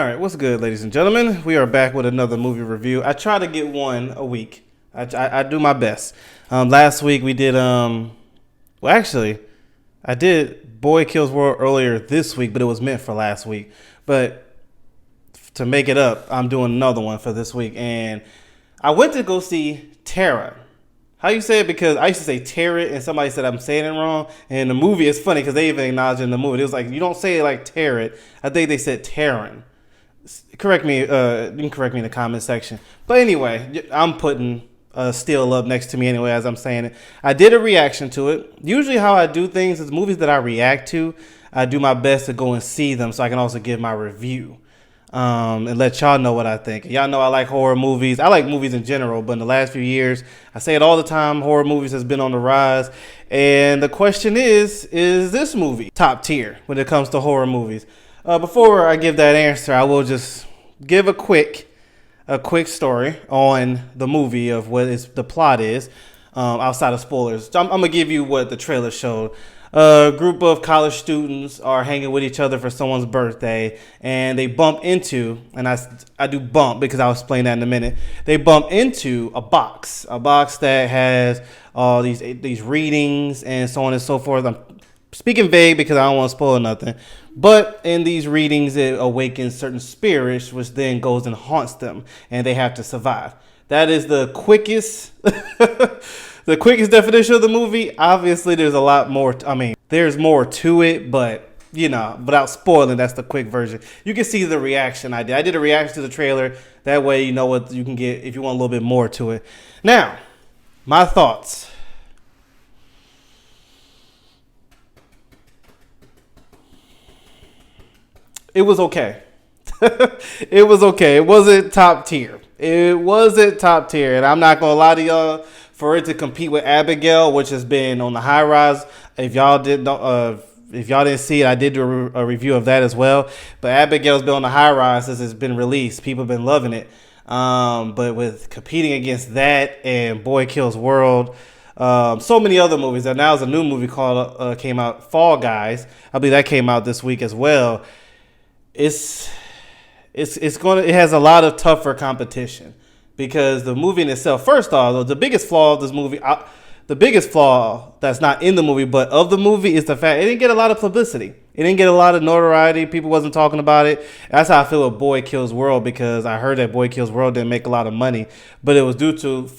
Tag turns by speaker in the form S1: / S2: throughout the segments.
S1: right, what's good, ladies and gentlemen? We are back with another movie review. I try to get one a week. I do my best. Last week we did actually, I did Boy Kills World earlier this week, but it was meant for last week. But to make it up, I'm doing another one for this week, and I went to go see Tara. How you say it? Because I used to say Tarot, and somebody said I'm saying it wrong. And the movie is funny because they even acknowledged in the movie. It was like, you don't say it like Tarot. I think they said Taryn. Correct me. You can correct me in the comment section. But anyway, I'm putting still up next to me anyway as I'm saying it. I did a reaction to it. Usually how I do things is movies that I react to, I do my best to go and see them so I can also give my review. And let y'all know what I think. Y'all know I like horror movies. I like movies in general, but in the last few years, I say it all the time, horror movies has been on the rise. And the question is this movie top tier when it comes to horror movies? Before I give that answer, I will just give a quick story on the movie of what the plot is, outside of spoilers. So I'm going to give you what the trailer showed. A group of college students are hanging with each other for someone's birthday, and they bump into, and I do bump because I'll explain that in a minute. They bump into a box that has all these readings and so on and so forth. I'm speaking vague because I don't want to spoil nothing. But in these readings, it awakens certain spirits, which then goes and haunts them, and they have to survive. That is the quickest the quickest definition of the movie. Obviously, there's a lot more. There's more to it, but without spoiling, that's the quick version. You can see the reaction I did. I did a reaction to the trailer. That way, you know what you can get if you want a little bit more to it. Now, my thoughts. It was okay. It was okay. It wasn't top tier. And I'm not gonna lie to y'all. For it to compete with Abigail, which has been on the high rise, if y'all didn't see it, I did do a review of that as well. But Abigail's been on the high rise since it's been released. People have been loving it. But with competing against that and Boy Kills World, so many other movies. And now there's a new movie called came out, Fall Guys. I believe that came out this week as well. It has a lot of tougher competition. Because the movie in itself, first off, the biggest flaw of this movie, the biggest flaw that's not in the movie, but of the movie is the fact it didn't get a lot of publicity. It didn't get a lot of notoriety. People wasn't talking about it. That's how I feel with Boy Kills World, because I heard that Boy Kills World didn't make a lot of money, but it was due to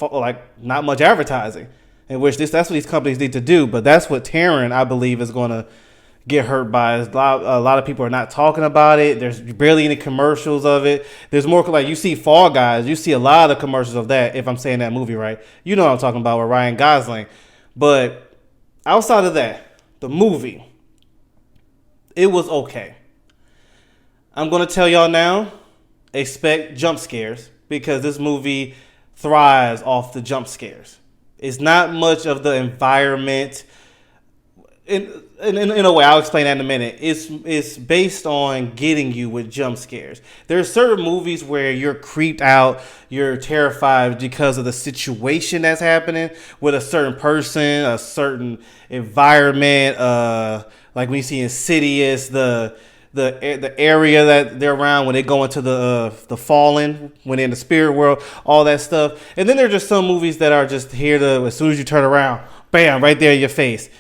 S1: not much advertising, in which that's what these companies need to do. But that's what Taryn, I believe, is going to get hurt by. A lot of people are not talking about it. There's barely any commercials of it. There's more, like, you see Fall Guys, you see a lot of commercials of that, if I'm saying that movie right. You know what I'm talking about, with Ryan Gosling. But outside of that, the movie, it was okay. I'm going to tell y'all now, expect jump scares, because this movie thrives off the jump scares. It's not much of the environment. In a way, I'll explain that in a minute. It's based on getting you with jump scares. There are certain movies where you're creeped out, you're terrified because of the situation that's happening with a certain person, a certain environment. Like when you see Insidious, the area that they're around when they go into the fallen, when they're in the spirit world, all that stuff. And then there are just some movies that are just here to, as soon as you turn around, bam, right there in your face.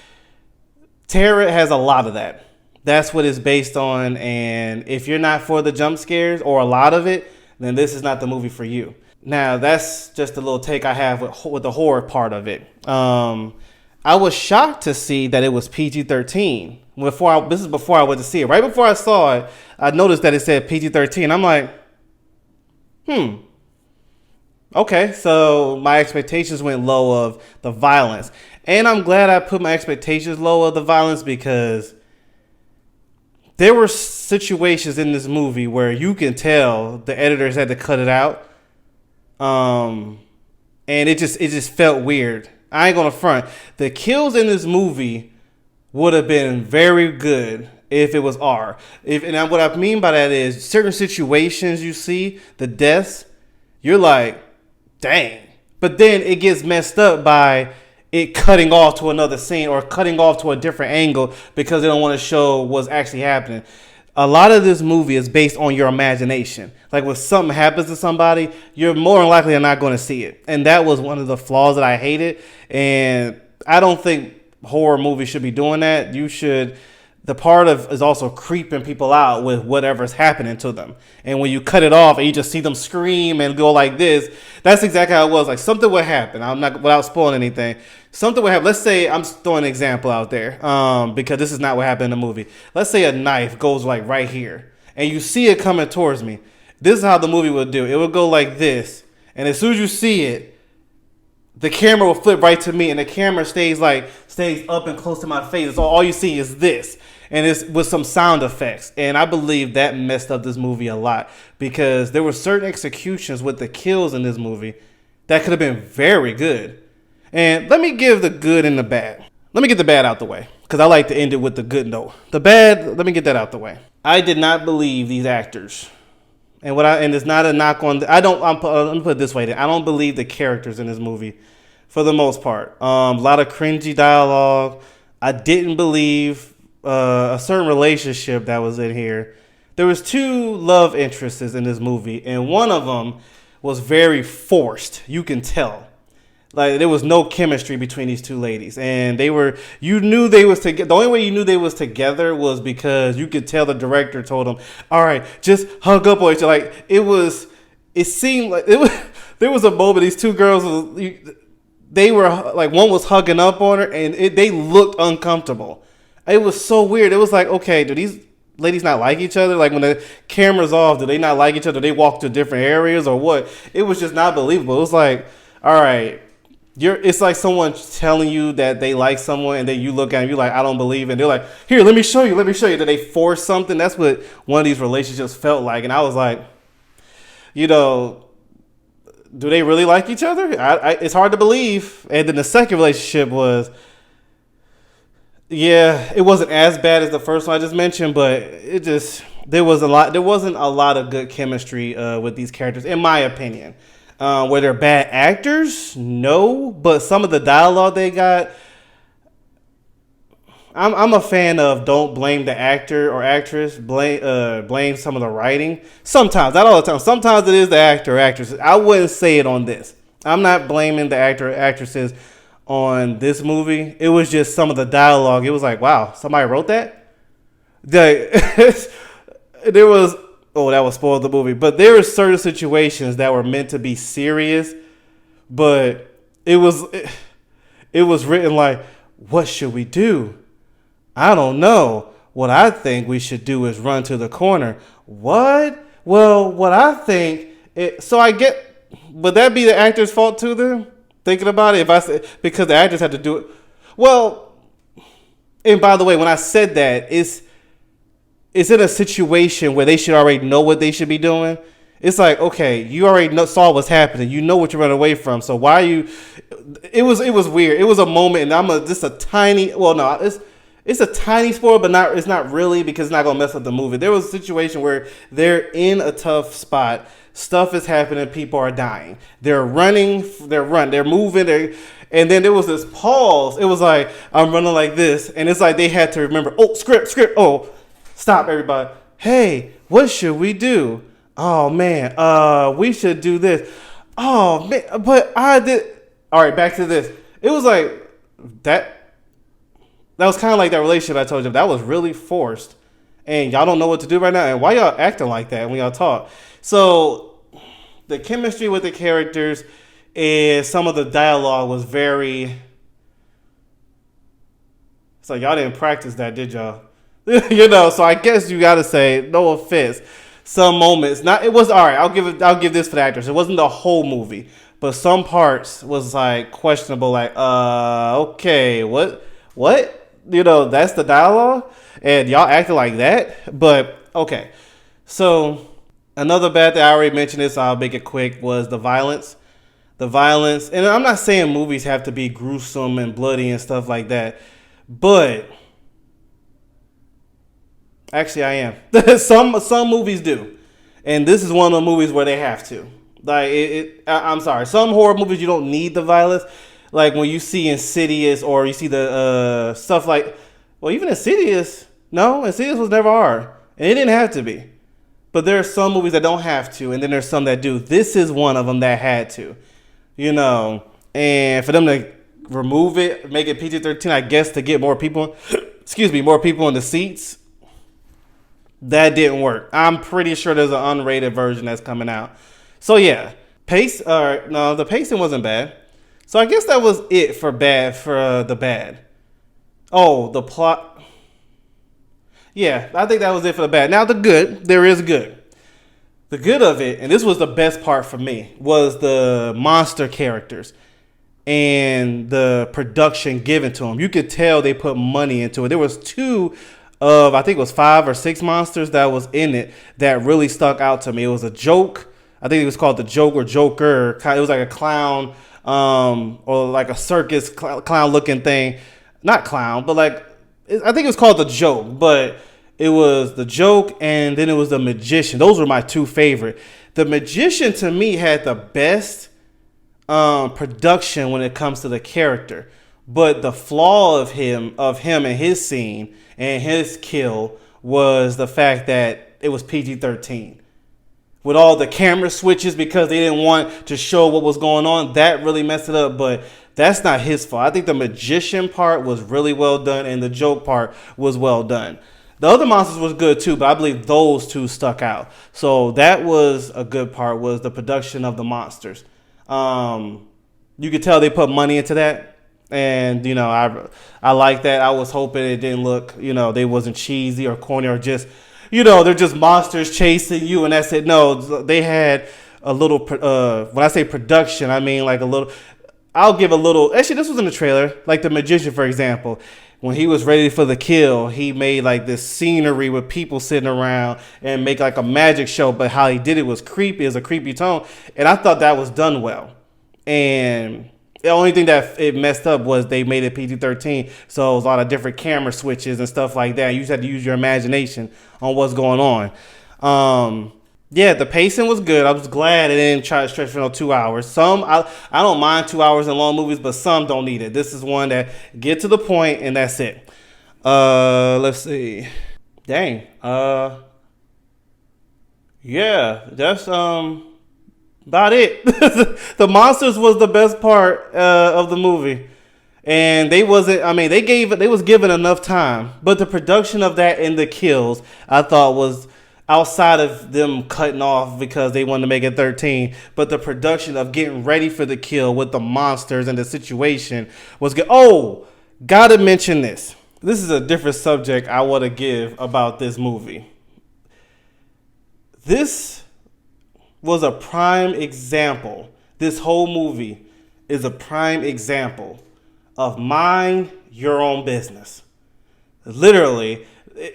S1: Terror has a lot of that. That's what it's based on. And if you're not for the jump scares or a lot of it, then this is not the movie for you. Now, that's just a little take I have with the horror part of it. I was shocked to see that it was PG-13. This is before I went to see it. Right before I saw it, I noticed that it said PG-13. I'm like, okay, so my expectations went low of the violence. And I'm glad I put my expectations low of the violence, because there were situations in this movie where you can tell the editors had to cut it out. And it just felt weird. I ain't gonna front. The kills in this movie would have been very good if it was R. And what I mean by that is certain situations you see, the deaths, you're like, dang. But then it gets messed up by it cutting off to another scene or cutting off to a different angle because they don't want to show what's actually happening. a lot of this movie is based on your imagination. Like when something happens to somebody, you're more than likely not going to see it. And that was one of the flaws that I hated. And I don't think horror movies should be doing that. You should. The part of is also creeping people out with whatever's happening to them. And when you cut it off and you just see them scream and go like this, that's exactly how it was. Like something would happen. I'm not, without spoiling anything, something would happen. Let's say, I'm throwing an example out there, because this is not what happened in the movie. Let's say a knife goes like right here and you see it coming towards me. This is how the movie would do. It would go like this. And as soon as you see it, the camera will flip right to me, and the camera stays up and close to my face. So all you see is this, and it's with some sound effects. And I believe that messed up this movie a lot, because there were certain executions with the kills in this movie that could have been very good. And let me give the good and the bad. Let me get the bad out the way, because I like to end it with the good note. The bad, let me get that out the way. I did not believe these actors. And it's not a knock on. Let me put it this way. I don't believe the characters in this movie, for the most part. A lot of cringy dialogue. I didn't believe a certain relationship that was in here. There was 2 love interests in this movie, and one of them was very forced. You can tell. Like there was no chemistry between these 2 ladies, and you knew they was together. The only way you knew they was together was because you could tell the director told them, "All right, just hug up on each other." Like it seemed like there was a moment these 2 girls they were like, one was hugging up on her, and they looked uncomfortable. It was so weird. It was like, okay, do these ladies not like each other? Like when the camera's off, do they not like each other? Do they walk to different areas or what? It was just not believable. It was like, all right. It's like someone telling you that they like someone, and then you look at them, you're like, I don't believe it. And they're like, here, let me show you. Did they force something? That's what one of these relationships felt like. And I was like, do they really like each other? It's hard to believe. And then the second relationship was, it wasn't as bad as the first one I just mentioned, but there wasn't a lot of good chemistry with these characters, in my opinion. Were they bad actors? No, but some of the dialogue they got, I'm a fan of don't blame the actor or actress, blame some of the writing. Sometimes, not all the time. Sometimes it is the actor or actress. I wouldn't say it on this. I'm not blaming the actor or actresses on this movie. It was just some of the dialogue. It was like, wow, somebody wrote that? There was... Oh, that was spoiled the movie. But there were certain situations that were meant to be serious, but it was written like, what should we do? I don't know. What I think we should do is run to the corner. What? Well, what I think... Would that be the actor's fault too then? Thinking about it, because the actors had to do it. Well, and by the way, when I said that, it's in a situation where they should already know what they should be doing. It's like, okay, you already saw what's happening. You know what you're running away from. So why are you? It was weird. It was a moment, and it's a tiny spoiler, but it's not really, because it's not gonna mess up the movie. There was a situation where they're in a tough spot. Stuff is happening. People are dying. They're running. They're moving. And then there was this pause. It was like, I'm running like this, and it's like they had to remember. Oh, script. Oh. Stop, everybody. Hey, what should we do? Oh, man, we should do this. Oh, man, but I did. All right, back to this. It was like that was kind of like that relationship I told you. That was really forced. And y'all don't know what to do right now. And why y'all acting like that when y'all talk? So the chemistry with the characters and some of the dialogue was very... It's like y'all didn't practice that, did y'all? So I guess you gotta say, no offense, some moments. It was all right. I'll give this for the actors. It wasn't the whole movie, but some parts was like questionable. Like, okay, what? That's the dialogue, and y'all acted like that. But okay, so another bad thing I already mentioned this. I'll make it quick. Was the violence. And I'm not saying movies have to be gruesome and bloody and stuff like that, but actually, I am. Some movies do, and this is one of the movies where they have to. Like, I'm sorry. Some horror movies you don't need the violence. Like when you see Insidious, or you see the stuff like, well, even Insidious. No, Insidious was never R. And it didn't have to be. But there are some movies that don't have to, and then there's some that do. This is one of them that had to. You know, and for them to remove it, make it PG-13, I guess to get more people, more people in the seats, that didn't work. I'm pretty sure there's an unrated version that's coming out. So yeah, the pacing wasn't bad. So I guess that was it for the bad. Oh, the plot. Yeah, I think that was it for the bad. Now the good, there is good. The good of it, and this was the best part for me, was the monster characters and the production given to them. You could tell they put money into it. There was two of, I think it was 5 or 6 monsters that was in it that really stuck out to me. It was a joke. I think it was called the Joke or Joker. It was like a clown, or like a circus clown looking thing. Not clown, but like, I think it was called the Joke, but it was the Joke and then it was the Magician. Those were my two favorite. The Magician to me had the best production when it comes to the character, but the flaw of him and his scene and his kill was the fact that it was PG-13. With all the camera switches because they didn't want to show what was going on, that really messed it up, but that's not his fault. I think the Magician part was really well done and the Joke part was well done. The other monsters was good too, but I believe those two stuck out. So that was a good part, was the production of the monsters. You could tell they put money into that. And, you know, I like that. I was hoping it didn't look, you know, they wasn't cheesy or corny or just, you know, they're just monsters chasing you and that's it. No, they had a little, when I say production, I mean like a little, I'll give a little, actually this was in the trailer, like the Magician, for example. When he was ready for the kill, he made like this scenery with people sitting around and make like a magic show. But how he did it was creepy, as a creepy tone. And I thought that was done well. And the only thing that it messed up was they made it PG-13. So it was a lot of different camera switches and stuff like that. You just had to use your imagination on what's going on. Yeah, the pacing was good. I was glad it didn't try to stretch for 2 hours. Some, I don't mind 2 hours in long movies, but some don't need it. This is one that get to the point and that's it. Let's see. Dang. Yeah, that's about it. The monsters was the best part of the movie. And they was given enough time, but the production of that and the kills I thought was, outside of them cutting off because they wanted to make it 13, but the production of getting ready for the kill with the monsters and the situation was good. Oh, gotta mention this. This is a different subject I want to give about this movie. This was a prime example. This whole movie is a prime example of mind your own business. Literally,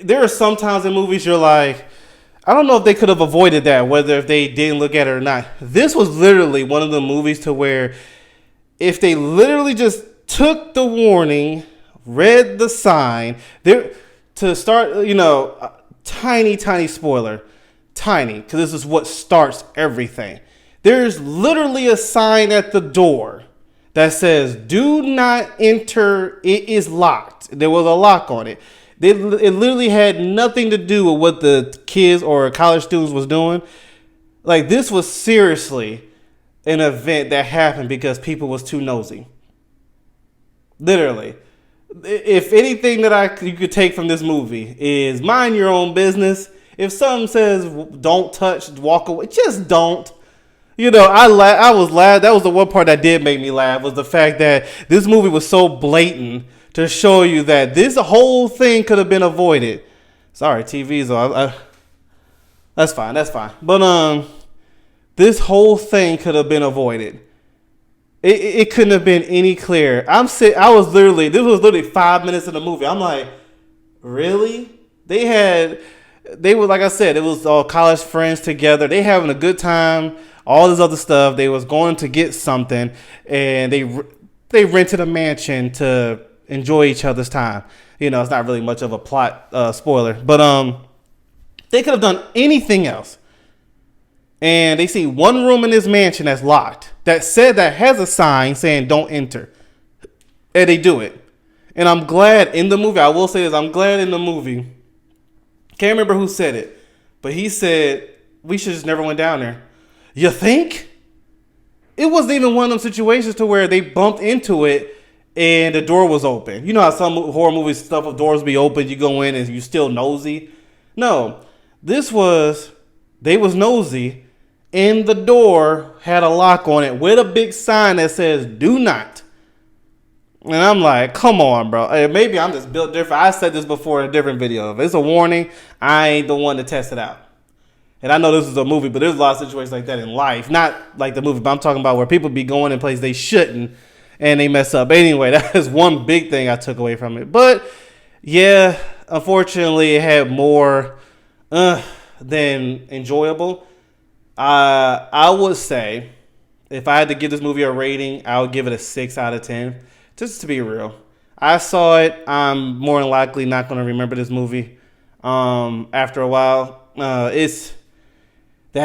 S1: there are some times in movies you're like, I don't know if they could have avoided that, whether if they didn't look at it or not. This was literally one of the movies to where if they literally just took the warning, read the sign, to start, you know, tiny spoiler, tiny, because this is what starts everything. There's literally a sign at the door that says, "Do not enter, it is locked." There was a lock on it. It literally had nothing to do with what the kids or college students was doing. Like, this was seriously an event that happened because people was too nosy. Literally. If anything that you could take from this movie is mind your own business. If something says don't touch, walk away, just don't. You know, I was laughing. That was the one part that did make me laugh, was the fact that this movie was so blatant to show you that this whole thing could have been avoided. Sorry, TV's on. That's fine. But this whole thing could have been avoided. It couldn't have been any clearer. This was literally 5 minutes of the movie. I'm like, really? They were, like I said, it was all college friends together. They having a good time. All this other stuff. They was going to get something, and they rented a mansion to enjoy each other's time. You know, it's not really much of a plot spoiler, but they could have done anything else. And they see one room in this mansion that's locked, that has a sign saying don't enter, and they do it. And I'm glad in the movie, I will say this, I'm glad in the movie, Can't remember who said it, but he said we should just never went down there. You think? It wasn't even one of them situations to where they bumped into it and the door was open. You know how some horror movies stuff of doors be open, you go in and you still nosy. No, this was they was nosy, and the door had a lock on it with a big sign that says "Do not." And I'm like, come on, bro. Maybe I'm just built different. I said this before in a different video. If it's a warning, I ain't the one to test it out. And I know this is a movie, but there's a lot of situations like that in life. Not like the movie, but I'm talking about where people be going in places they shouldn't and they mess up. Anyway, that is one big thing I took away from it. But yeah, unfortunately, it had more than enjoyable. I would say if I had to give this movie a rating, I would give it a 6 out of 10. Just to be real. I saw it. I'm more than likely not going to remember this movie after a while. It's the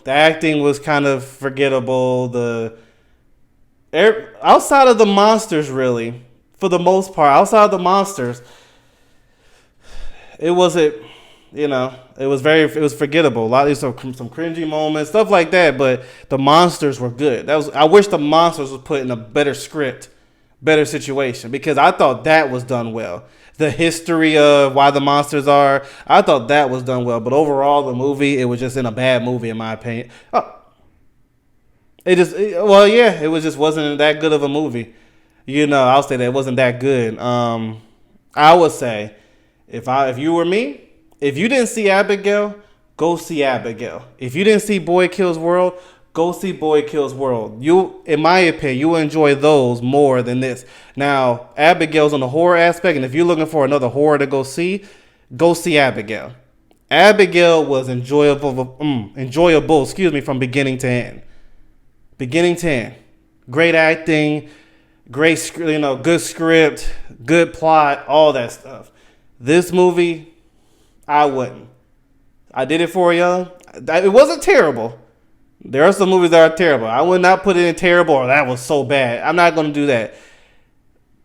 S1: acting was kind of forgettable. Outside of the monsters, really, for the most part, outside of the monsters, it wasn't. It was forgettable. A lot of some cringy moments, stuff like that. But the monsters were good. I wish the monsters was put in a better script, better situation, because I thought that was done well. The history of why the monsters are, I thought that was done well. But overall, the movie, it was just in a bad movie in my opinion. It just wasn't that good of a movie. I'll say that it wasn't that good. I would say if you were me. If you didn't see Abigail, go see Abigail. If you didn't see Boy Kills World, go see Boy Kills World. In my opinion, you will enjoy those more than this. Now, Abigail's on the horror aspect, and if you're looking for another horror to go see Abigail. Abigail was enjoyable, from beginning to end. Beginning to end. Great acting, good script, good plot, all that stuff. This movie, I wouldn't. I did it for you. It wasn't terrible. There are some movies that are terrible. I would not put it in terrible or that was so bad. I'm not going to do that.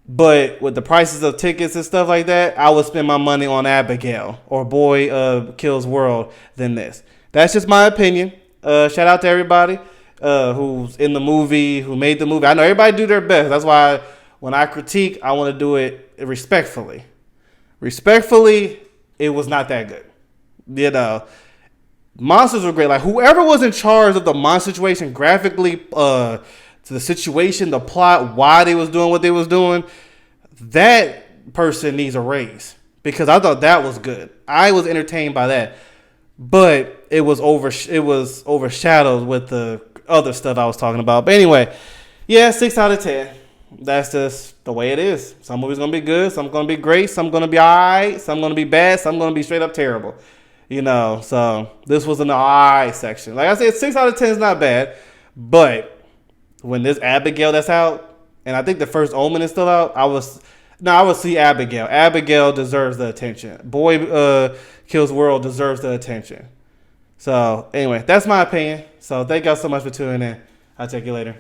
S1: But with the prices of tickets and stuff like that, I would spend my money on Abigail or Boy Kills World than this. That's just my opinion. Shout out to everybody who's in the movie, who made the movie. I know everybody do their best. That's why when I critique, I want to do it respectfully. Respectfully, it was not that good. Monsters were great. Like whoever was in charge of the monster situation, graphically, to the situation, the plot, why they was doing what they was doing, that person needs a raise because I thought that was good. I was entertained by that, but it was overshadowed with the other stuff I was talking about. But anyway, yeah, 6 out of 10. That's just the way it is. Some movies gonna be good, some gonna be great, some gonna be alright, some gonna be bad, some gonna be straight up terrible. So this was in the alright section. Like I said, 6 out of 10 is not bad, but when this Abigail that's out, and I think the first Omen is still out, I would see Abigail. Abigail deserves the attention. Boy Kills World deserves the attention. So anyway, that's my opinion. So thank y'all so much for tuning in. I'll check you later.